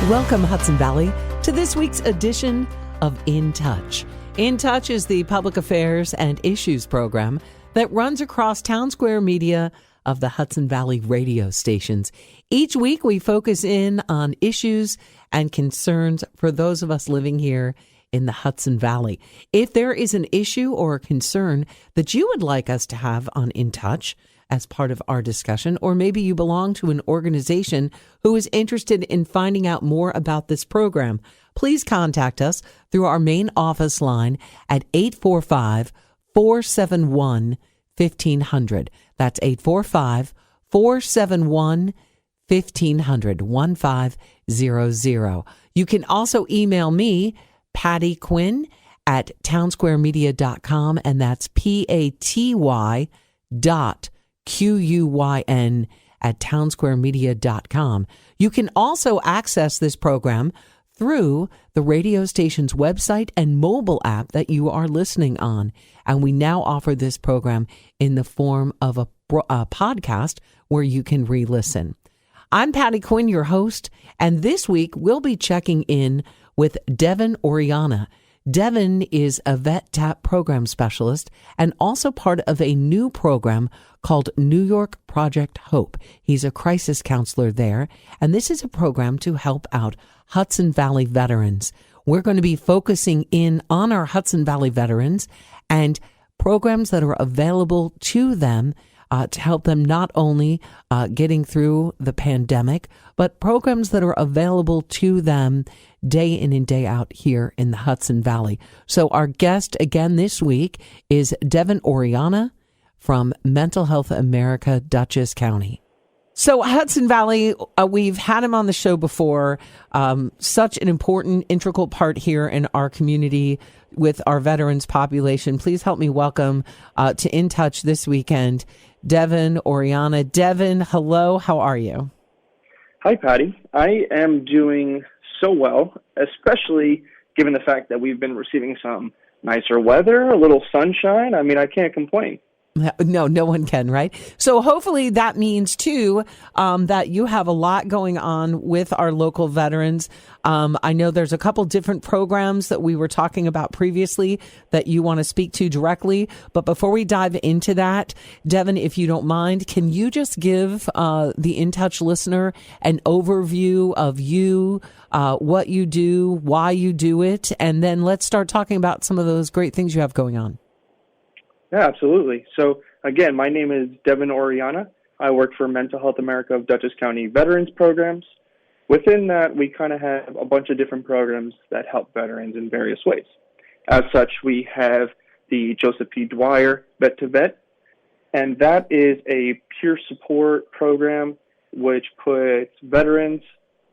Welcome, Hudson Valley, to this week's edition of In Touch. In Touch is the public affairs and issues program that runs across Town Square Media of the Hudson Valley radio stations. Each week, we focus in on issues and concerns for those of us living here in the Hudson Valley. If there is an issue or a concern that you would like us to have on In Touch as part of our discussion, or maybe you belong to an organization who is interested in finding out more about this program, please contact us through our main office line at 845-471-1500. That's 845-471-1500, 1500. You can also email me, Paty Quyn, at townsquaremedia.com, and that's PATY QUYN at townsquaremedia.com. You can also access this program through the radio station's website and mobile app that you are listening on. And we now offer this program in the form of a podcast where you can re-listen. I'm Paty Quyn, your host, and this week we'll be checking in with Devin Oriana. Devin is a Vet TAP program specialist and also part of a new program called New York Project Hope. He's a crisis counselor there, and this is a program to help out Hudson Valley veterans. We're going to be focusing in on our Hudson Valley veterans and programs that are available to them to help them not only getting through the pandemic, but programs that are available to them day in and day out here in the Hudson Valley. So our guest again this week is Devin Oriana from Mental Health America, Dutchess County. So Hudson Valley, we've had him on the show before. Such an important, integral part here in our community with our veterans population. Please help me welcome to In Touch this weekend, Devin Oriana. Devin, hello. How are you? Hi, Paty. I am doing so well, especially given the fact that we've been receiving some nicer weather, a little sunshine. I mean, I can't complain. No one can, right? So hopefully that means, too, that you have a lot going on with our local veterans. I know there's a couple different programs that we were talking about previously that you want to speak to directly. But before we dive into that, Devin, if you don't mind, can you just give the In Touch listener an overview of you, what you do, why you do it, and then let's start talking about some of those great things you have going on. Yeah, absolutely. So, again, my name is Devin Oriana. I work for Mental Health America of Dutchess County Veterans Programs. Within that, we kind of have a bunch of different programs that help veterans in various ways. As such, we have the Joseph P. Dwyer Vet to Vet, and that is a peer support program which puts veterans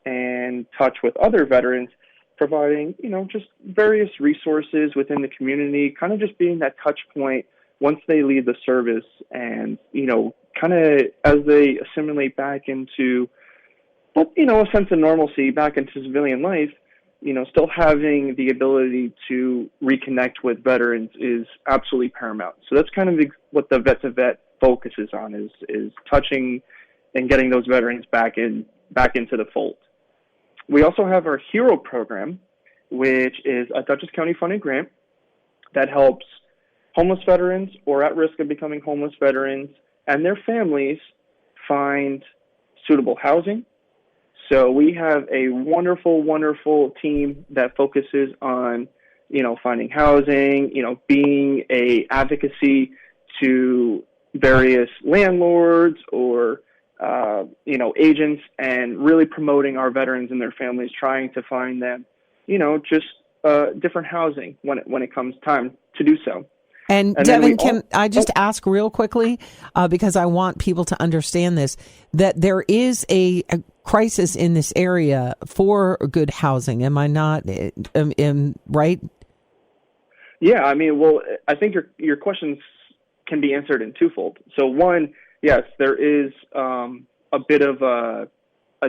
in touch with other veterans, providing, just various resources within the community, kind of just being that touch point once they leave the service and, kind of as they assimilate back into, a sense of normalcy back into civilian life, still having the ability to reconnect with veterans is absolutely paramount. So that's kind of what the Vet to Vet focuses on is touching and getting those veterans back into the fold. We also have our HERO program, which is a Dutchess County funded grant that helps homeless veterans or at risk of becoming homeless veterans and their families find suitable housing. So we have a wonderful, wonderful team that focuses on, finding housing, being a advocacy to various landlords or, agents and really promoting our veterans and their families, trying to find them, different housing when it comes time to do so. And Devin, can I just ask real quickly, because I want people to understand this, that there is a crisis in this area for good housing. Am I not right? Yeah, I think your questions can be answered in twofold. So one, yes, there is a bit of a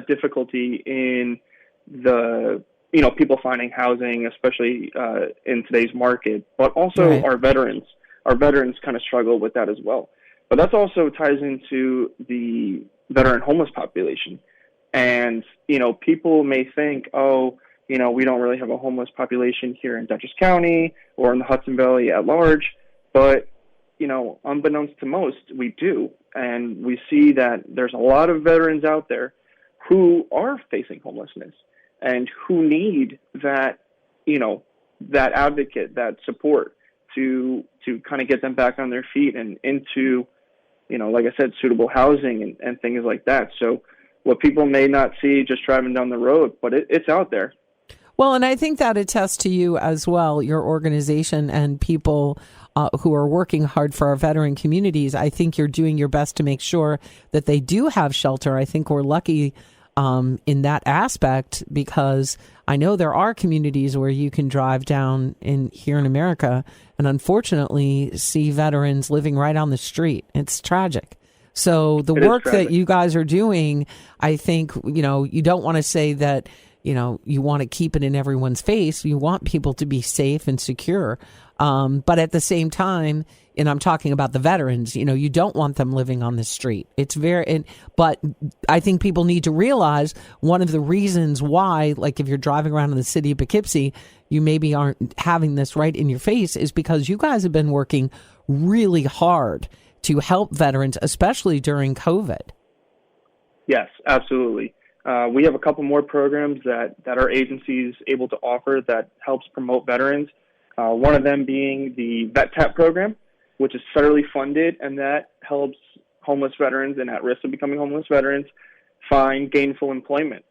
difficulty in the people finding housing, especially in today's market, but also right. Our veterans kind of struggle with that as well. But that also ties into the veteran homeless population. And, people may think, oh, we don't really have a homeless population here in Dutchess County or in the Hudson Valley at large. But, unbeknownst to most, we do. And we see that there's a lot of veterans out there who are facing homelessness and who need that, that advocate, that support to kind of get them back on their feet and into, like I said, suitable housing and things like that. So what people may not see just driving down the road, but it's out there. Well, and I think that attests to you as well, your organization and people who are working hard for our veteran communities. I think you're doing your best to make sure that they do have shelter. I think we're lucky in that aspect, because I know there are communities where you can drive down here in America and unfortunately see veterans living right on the street. It's tragic. So the work that you guys are doing, I think, you don't want to say that, you want to keep it in everyone's face. You want people to be safe and secure. But at the same time, and I'm talking about the veterans, you don't want them living on the street. But I think people need to realize one of the reasons why, like if you're driving around in the city of Poughkeepsie, you maybe aren't having this right in your face, is because you guys have been working really hard to help veterans, especially during COVID. Yes, absolutely. We have a couple more programs that our agency is able to offer that helps promote veterans. One of them being the Vet Tap program, which is federally funded, and that helps homeless veterans and at risk of becoming homeless veterans find gainful employment.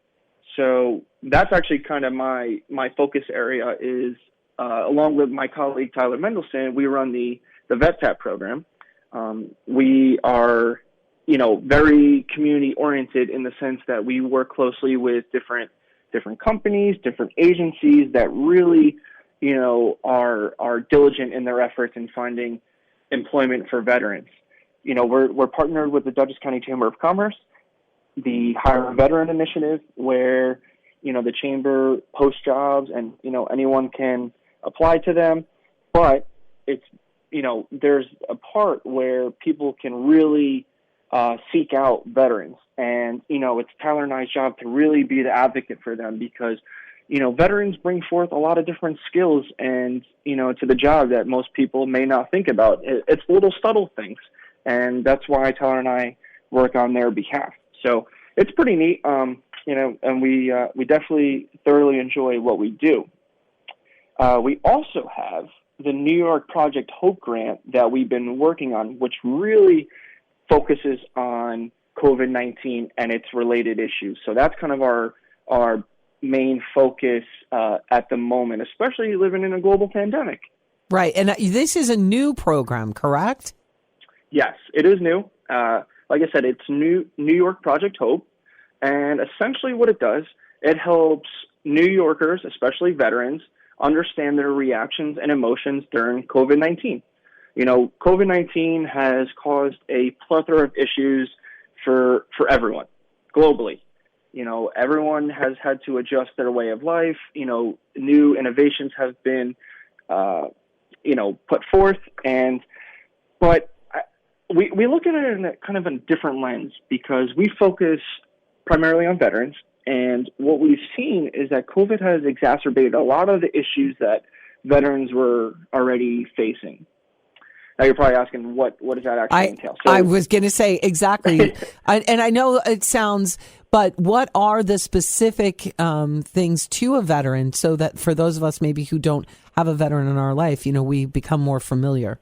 So that's actually kind of my focus area is, along with my colleague Tyler Mendelson, we run the Vet Tap program. We are, very community oriented in the sense that we work closely with different companies, different agencies that really, are diligent in their efforts in finding employment for veterans. We're partnered with the Dutchess County Chamber of Commerce, the Hire a Veteran initiative, where, the chamber posts jobs and, anyone can apply to them. But it's, there's a part where people can really seek out veterans. And, it's Tyler and I's job to really be the advocate for them because, veterans bring forth a lot of different skills and, to the job that most people may not think about. It's little subtle things. And that's why Tyler and I work on their behalf. So it's pretty neat, and we definitely thoroughly enjoy what we do. We also have the New York Project Hope grant that we've been working on, which really focuses on COVID-19 and its related issues. So that's kind of our main focus at the moment, especially living in a global pandemic. Right. And this is a new program, correct? Yes, it is new. Like I said, it's New York Project Hope. And essentially what it does, it helps New Yorkers, especially veterans, understand their reactions and emotions during COVID-19. COVID-19 has caused a plethora of issues for everyone globally. Everyone has had to adjust their way of life. New innovations have been, put forth. But we look at it in a kind of a different lens because we focus primarily on veterans. And what we've seen is that COVID has exacerbated a lot of the issues that veterans were already facing. Now you're probably asking, what does that actually entail? So, I was going to say exactly. And I know it sounds, but what are the specific things to a veteran so that for those of us maybe who don't have a veteran in our life, we become more familiar?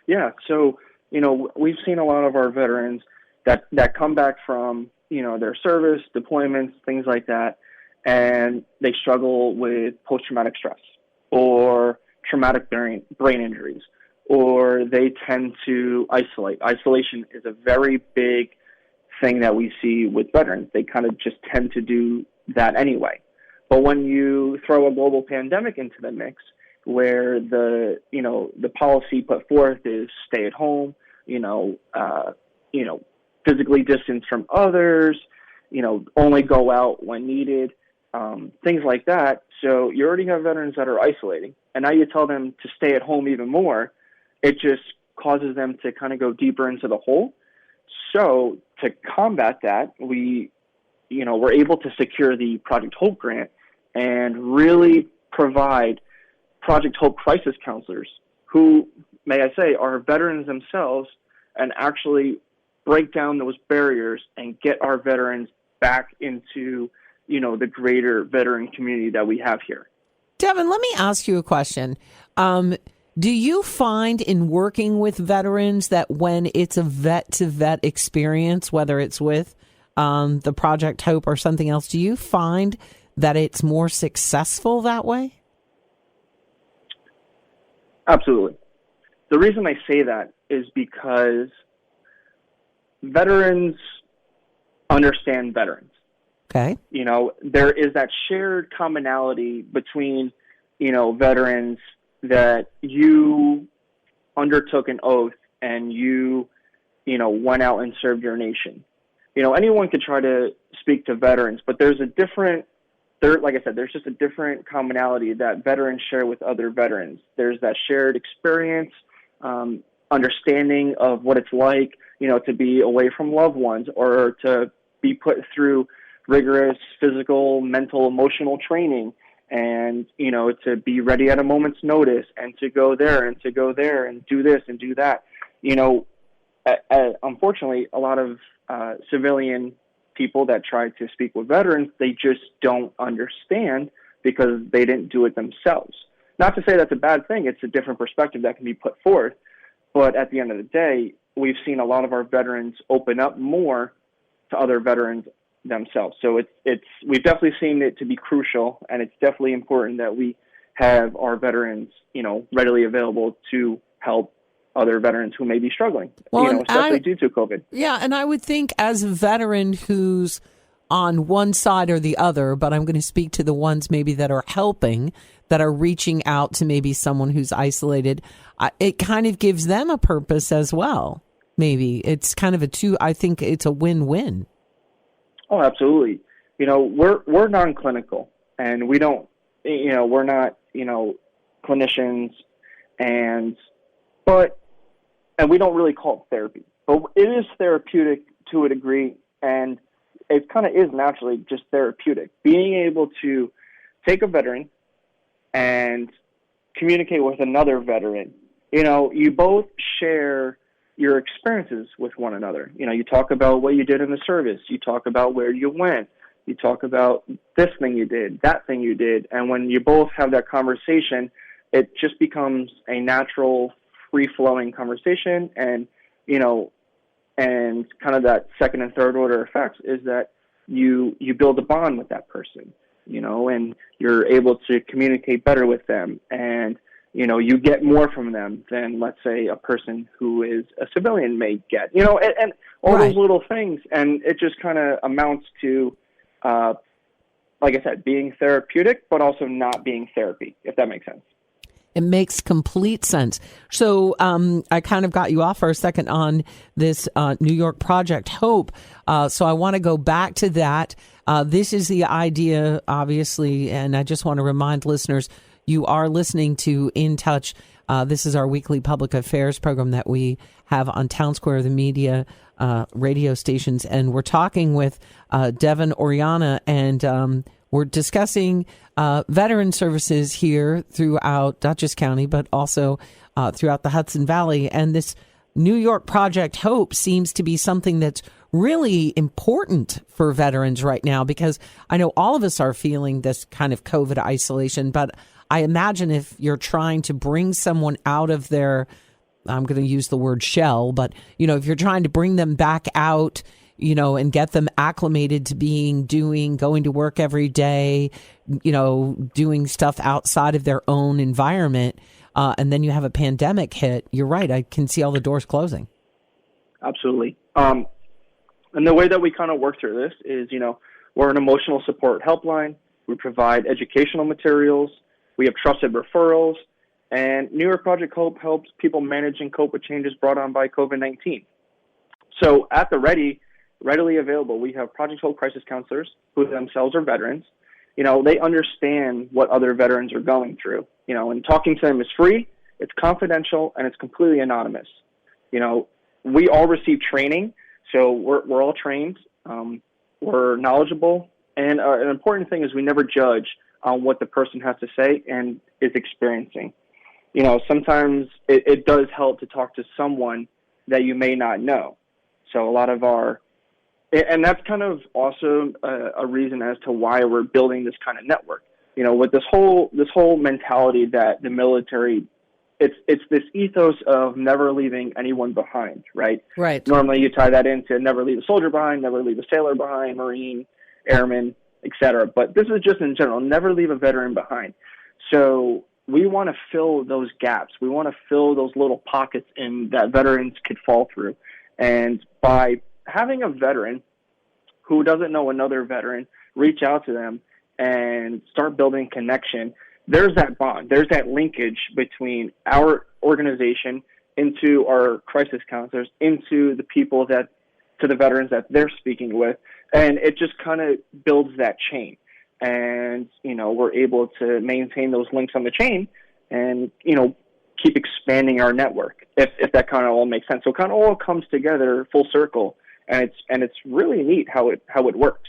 Yeah. So, we've seen a lot of our veterans that come back from, their service, deployments, things like that, and they struggle with post-traumatic stress or traumatic brain injuries, or they tend to isolate. Isolation is a very big thing that we see with veterans. They kind of just tend to do that anyway. But when you throw a global pandemic into the mix, where the policy put forth is stay at home, physically distance from others, only go out when needed, things like that. So you already have veterans that are isolating, and now you tell them to stay at home even more. It just causes them to kind of go deeper into the hole. So to combat that, we were able to secure the Project Hope grant and really provide Project Hope crisis counselors who, may I say, are veterans themselves and actually break down those barriers and get our veterans back into, the greater veteran community that we have here. Devin, let me ask you a question. Do you find in working with veterans that when it's a vet-to-vet experience, whether it's with the Project Hope or something else, do you find that it's more successful that way? Absolutely. The reason I say that is because veterans understand veterans. Okay. There is that shared commonality between, veterans that you undertook an oath and you went out and served your nation. Anyone could try to speak to veterans, but like I said, there's just a different commonality that veterans share with other veterans. There's that shared experience, understanding of what it's like, to be away from loved ones or to be put through rigorous physical, mental, emotional training and, to be ready at a moment's notice and to go there and do this and do that. Unfortunately, a lot of civilian people that try to speak with veterans, they just don't understand because they didn't do it themselves. Not to say that's a bad thing. It's a different perspective that can be put forth. But at the end of the day, we've seen a lot of our veterans open up more to other veterans themselves. So we've definitely seen it to be crucial, and it's definitely important that we have our veterans, readily available to help other veterans who may be struggling, especially due to COVID. Yeah, and I would think as a veteran who's on one side or the other, but I'm going to speak to the ones maybe that are helping, that are reaching out to maybe someone who's isolated, it kind of gives them a purpose as well. Maybe it's kind of I think it's a win-win. Oh, absolutely. We're non-clinical and we don't, we're not, clinicians and we don't really call it therapy, but it is therapeutic to a degree. And it kind of is naturally just therapeutic. Being able to take a veteran and communicate with another veteran, you both share your experiences with one another. You talk about what you did in the service. You talk about where you went. You talk about this thing you did, that thing you did. And when you both have that conversation, it just becomes a natural, free-flowing conversation. And, and kind of that second and third order effects is that you build a bond with that person, and you're able to communicate better with them. And, you get more from them than, let's say, a person who is a civilian may get, and all right. Those little things. And it just kind of amounts to, like I said, being therapeutic, but also not being therapy, if that makes sense. It makes complete sense. So I kind of got you off for a second on this New York Project Hope. So I want to go back to that. This is the idea, obviously, and I just want to remind listeners, you are listening to In Touch. This is our weekly public affairs program that we have on Town Square, the media radio stations. And we're talking with Devin Oriana, and we're discussing veteran services here throughout Dutchess County, but also throughout the Hudson Valley. And this New York Project Hope seems to be something that's really important for veterans right now, because I know all of us are feeling this kind of COVID isolation, but I imagine if you're trying to bring someone out of their, I'm going to use the word shell, but, if you're trying to bring them back out, and get them acclimated to going to work every day, doing stuff outside of their own environment. And then you have a pandemic hit. You're right. I can see all the doors closing. Absolutely. And the way that we kind of work through this is, we're an emotional support helpline. We provide educational materials. We have trusted referrals. And New York Project Hope helps people manage and cope with changes brought on by COVID-19. So at the readily available, we have Project Hope crisis counselors who themselves are veterans. They understand what other veterans are going through, and talking to them is free, it's confidential, and it's completely anonymous. We all receive training, so we're all trained. we're knowledgeable, and an important thing is we never judge on what the person has to say and is experiencing. Sometimes it does help to talk to someone that you may not know. So a lot of and that's kind of also a reason as to why we're building this kind of network. With this whole mentality that the military, it's this ethos of never leaving anyone behind, right? Right. Normally you tie that into never leave a soldier behind, never leave a sailor behind, Marine, airman, etc. But this is just in general, never leave a veteran behind. So we want to fill those gaps. We want to fill those little pockets that veterans could fall through. And by having a veteran who doesn't know another veteran reach out to them and start building connection, there's that bond. There's that linkage between our organization into our crisis counselors, into the people to the veterans that they're speaking with. And it just kind of builds that chain. And, we're able to maintain those links on the chain and, keep expanding our network, if that kind of all makes sense. So it kind of all comes together full circle, and it's really neat how it works.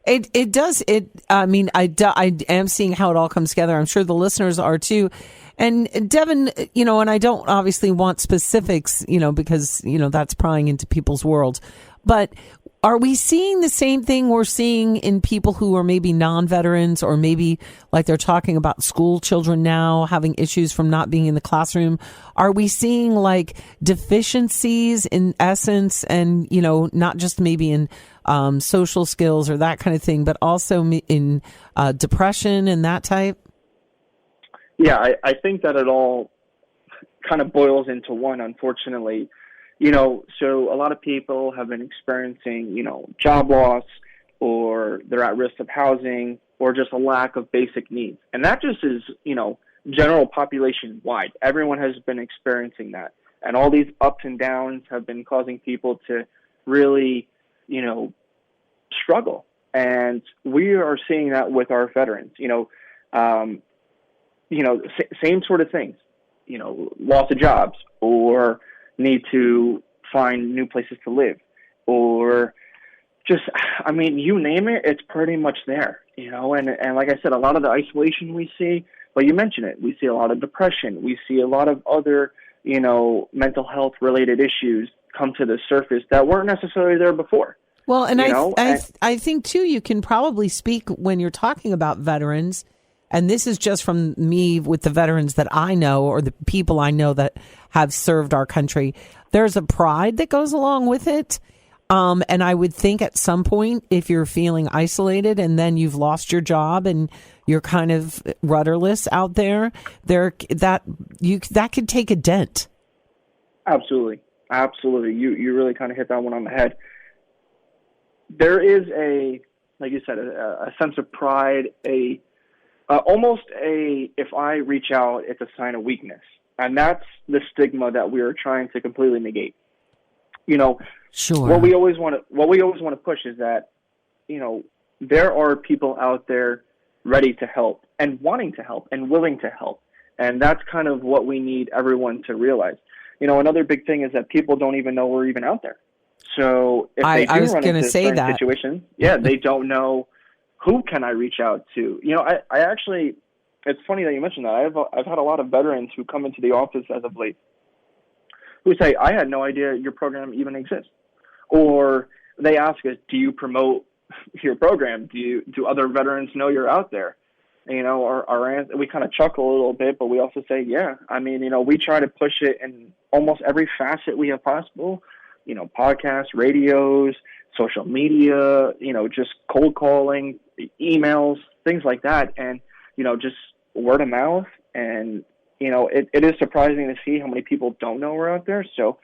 It does. I am seeing how it all comes together. I'm sure the listeners are too. And Devin, and I don't obviously want specifics, because, that's prying into people's worlds. But are we seeing the same thing we're seeing in people who are maybe non-veterans, or maybe like they're talking about school children now having issues from not being in the classroom? Are we seeing like deficiencies in essence, and, not just maybe in social skills or that kind of thing, but also in depression and that type? Yeah, I think that it all kind of boils into one, unfortunately. So a lot of people have been experiencing, job loss, or they're at risk of housing, or just a lack of basic needs. And that just is, general population wide. Everyone has been experiencing that. And all these ups and downs have been causing people to really, struggle. And we are seeing that with our veterans, same sort of things, loss of jobs, or need to find new places to live, or just, you name it, it's pretty much there, and like I said, a lot of the isolation we see, well, you mentioned it, we see a lot of depression, we see a lot of other, mental health related issues come to the surface that weren't necessarily there before. Well, and I think too, you can probably speak when you're talking about veterans, and this is just from me with the veterans that I know, or the people I know that have served our country. There's a pride that goes along with it. And I would think at some point, if you're feeling isolated and then you've lost your job and you're kind of rudderless out there, that could take a dent. Absolutely. You really kind of hit that one on the head. There is like you said, a sense of pride, almost if I reach out, it's a sign of weakness. And that's the stigma that we are trying to completely negate. Sure. What we always want to push is that, there are people out there ready to help and wanting to help and willing to help. And that's kind of what we need everyone to realize. Another big thing is that people don't even know we're even out there. So if they do run into certain situations, they don't know who can I reach out to. I actually, it's funny that you mentioned that. I've had a lot of veterans who come into the office as of late who say, I had no idea your program even exists. Or they ask us, do you promote your program? Do other veterans know you're out there? We kind of chuckle a little bit, but we also say, yeah. We try to push it in almost every facet we have possible. Podcasts, radios, social media, just cold calling, emails, things like that. And, just word of mouth. And, it is surprising to see how many people don't know we're out there. So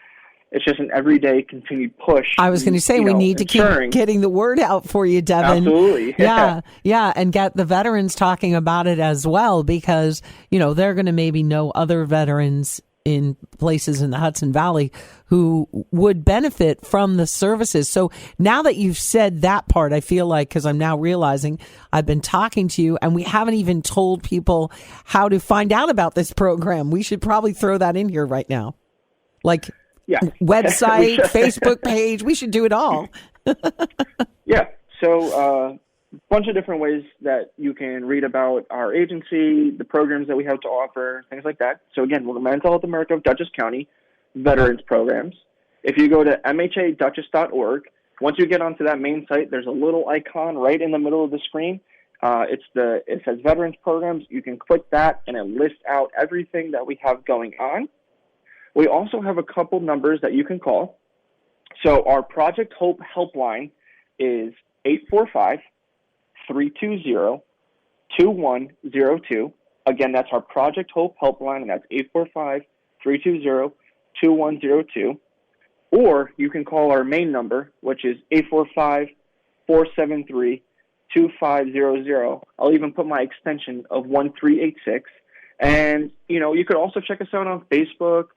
it's just an everyday continued push. I was going to say, we need to keep getting the word out for you, Devin. Absolutely. Yeah. And get the veterans talking about it as well, because, they're going to maybe know other veterans in places in the Hudson Valley who would benefit from the services. So now that you've said that part, I feel like, because I'm now realizing I've been talking to you and we haven't even told people how to find out about this program. We should probably throw that in here right now. Like website, Facebook page, we should do it all. Yeah. So a bunch of different ways that you can read about our agency, the programs that we have to offer, things like that. So again, we're Mental Health America of Dutchess County Veterans Programs. If you go to mhadutchess.org, once you get onto that main site, there's a little icon right in the middle of the screen. It says Veterans Programs. You can click that, and it lists out everything that we have going on. We also have a couple numbers that you can call. So our Project Hope helpline is 845-320-2102. Again, that's our Project Hope helpline, and that's 845-320-2102. Or you can call our main number, which is 845-473-2500. I'll even put my extension of 1386. And, you could also check us out on Facebook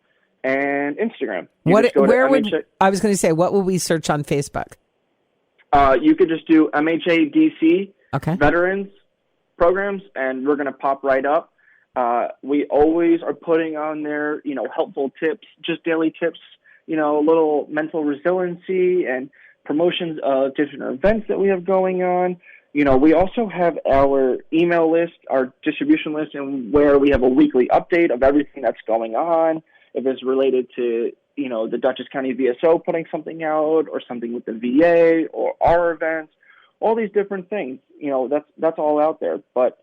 and Instagram. I was going to say, what will we search on Facebook? You could just do MHADC okay. Veterans Programs, and we're going to pop right up. We always are putting on there, helpful tips, just daily tips, a little mental resiliency and promotions of different events that we have going on. We also have our email list, our distribution list, and where we have a weekly update of everything that's going on. If it's related to, the Dutchess County VSO putting something out, or something with the VA, or our events, all these different things, that's all out there. But,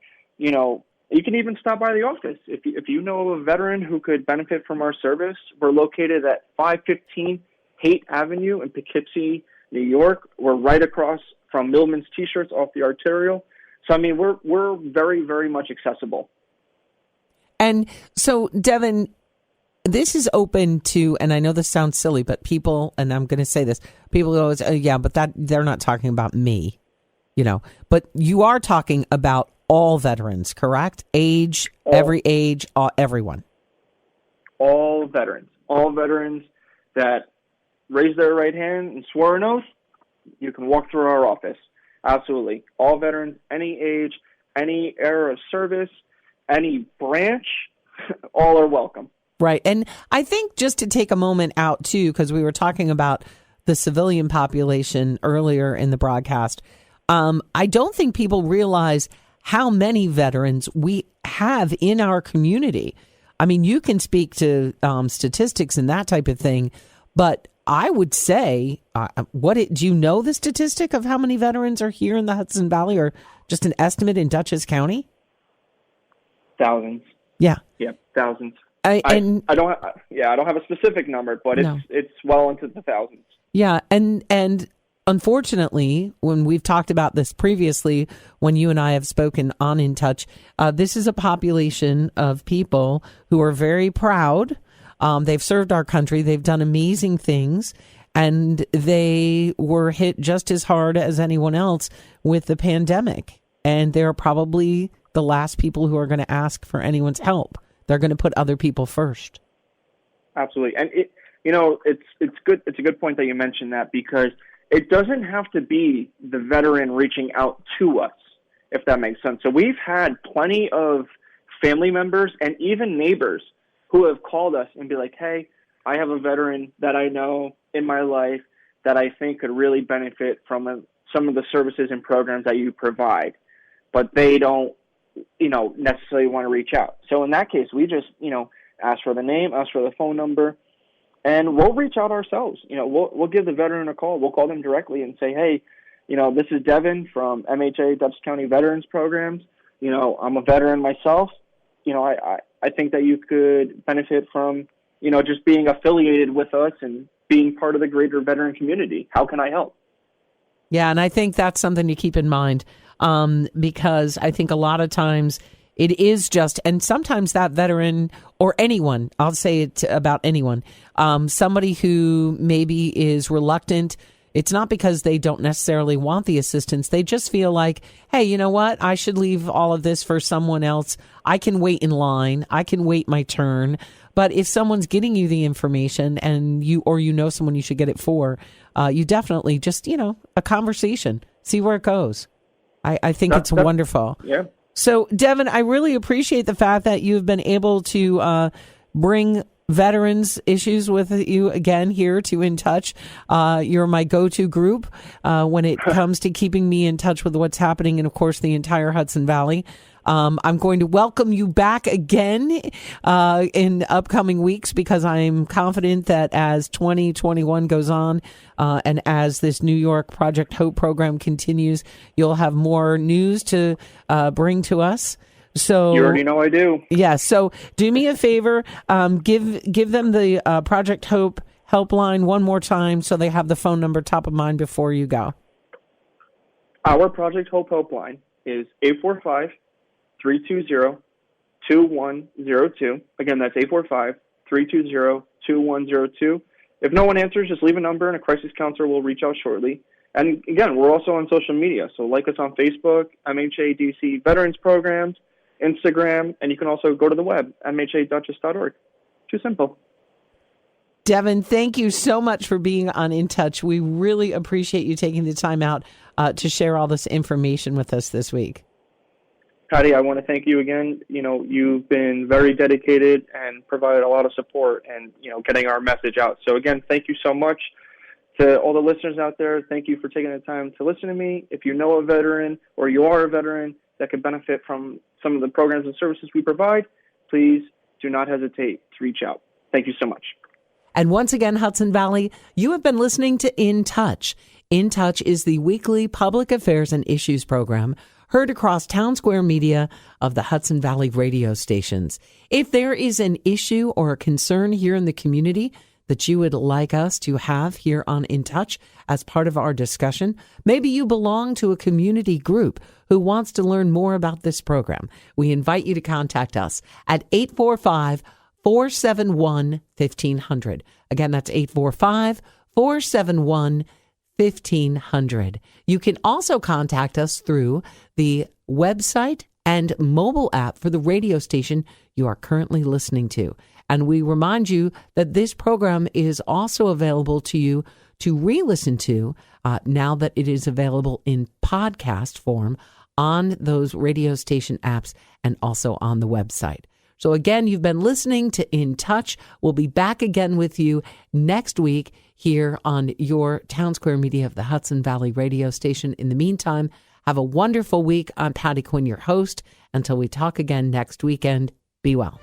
you can even stop by the office. If you know of a veteran who could benefit from our service, we're located at 515 Haight Avenue in Poughkeepsie, New York. We're right across from Millman's T-shirts off the Arterial. So, we're very, very much accessible. And so, Devin, this is open to, and I know this sounds silly, but people, and I'm going to say this, people always, but they're not talking about me, but you are talking about all veterans, correct? Every age, everyone. All veterans that raised their right hand and swore an oath, you can walk through our office. Absolutely. All veterans, any age, any era of service, any branch, all are welcome. Right. And I think just to take a moment out, too, because we were talking about the civilian population earlier in the broadcast, I don't think people realize how many veterans we have in our community. I mean, you can speak to statistics and that type of thing, but I would say, do you know the statistic of how many veterans are here in the Hudson Valley, or just an estimate in Dutchess County? Thousands. Yeah. Yep, thousands. I don't have a specific number, but it's well into the thousands. Yeah, and unfortunately, when we've talked about this previously, when you and I have spoken on In Touch, this is a population of people who are very proud. They've served our country. They've done amazing things, and they were hit just as hard as anyone else with the pandemic. And they're probably the last people who are going to ask for anyone's help. They're going to put other people first. Absolutely. And it's good. It's a good point that you mentioned that, because it doesn't have to be the veteran reaching out to us, if that makes sense. So we've had plenty of family members and even neighbors who have called us and be like, hey, I have a veteran that I know in my life that I think could really benefit from some of the services and programs that you provide, but they don't, necessarily want to reach out. So in that case, we just, ask for the name, ask for the phone number, and we'll reach out ourselves. We'll give the veteran a call. We'll call them directly and say, hey, this is Devin from MHA Dutchess County Veterans Programs. I'm a veteran myself. I think that you could benefit from, just being affiliated with us and being part of the greater veteran community. How can I help? Yeah, and I think that's something to keep in mind, because I think a lot of times it is just, and sometimes that veteran or anyone, I'll say it about anyone, somebody who maybe is reluctant. It's not because they don't necessarily want the assistance. They just feel like, hey, you know what? I should leave all of this for someone else. I can wait in line. I can wait my turn. But if someone's getting you the information and you know someone you should get it for, you definitely just, a conversation, see where it goes. I think it's wonderful. Yeah. So, Devin, I really appreciate the fact that you've been able to bring veterans issues with you again here to In Touch. You're my go-to group when it comes to keeping me in touch with what's happening in, of course, the entire Hudson Valley. I'm going to welcome you back again in upcoming weeks, because I'm confident that as 2021 goes on and as this New York Project Hope program continues, you'll have more news to bring to us. So you already know I do. Yeah. So do me a favor, give them the Project Hope helpline one more time so they have the phone number top of mind before you go. Our Project Hope helpline is 845-320-2102. Again, that's 845-320-2102. If no one answers, just leave a number and a crisis counselor will reach out shortly. And again, we're also on social media. So like us on Facebook, MHA DC Veterans Programs, Instagram, and you can also go to the web, mhaduchess.org. Too simple. Devin, thank you so much for being on In Touch. We really appreciate you taking the time out to share all this information with us this week. Paty, I want to thank you again. You've been very dedicated and provided a lot of support and, getting our message out. So again, thank you so much to all the listeners out there. Thank you for taking the time to listen to me. If you know a veteran or you are a veteran that could benefit from some of the programs and services we provide, please do not hesitate to reach out. Thank you so much. And once again, Hudson Valley, you have been listening to In Touch. In Touch is the weekly public affairs and issues program heard across Town Square Media of the Hudson Valley radio stations. If there is an issue or a concern here in the community that you would like us to have here on In Touch as part of our discussion, maybe you belong to a community group who wants to learn more about this program, we invite you to contact us at 845-471-1500. Again, that's 845-471-1500. You can also contact us through the website and mobile app for the radio station you are currently listening to. And we remind you that this program is also available to you to re-listen to now that it is available in podcast form on those radio station apps and also on the website. So again, you've been listening to In Touch. We'll be back again with you next week here on your Town Square Media of the Hudson Valley radio station. In the meantime, have a wonderful week. I'm Paty Quyn, your host. Until we talk again next weekend, be well.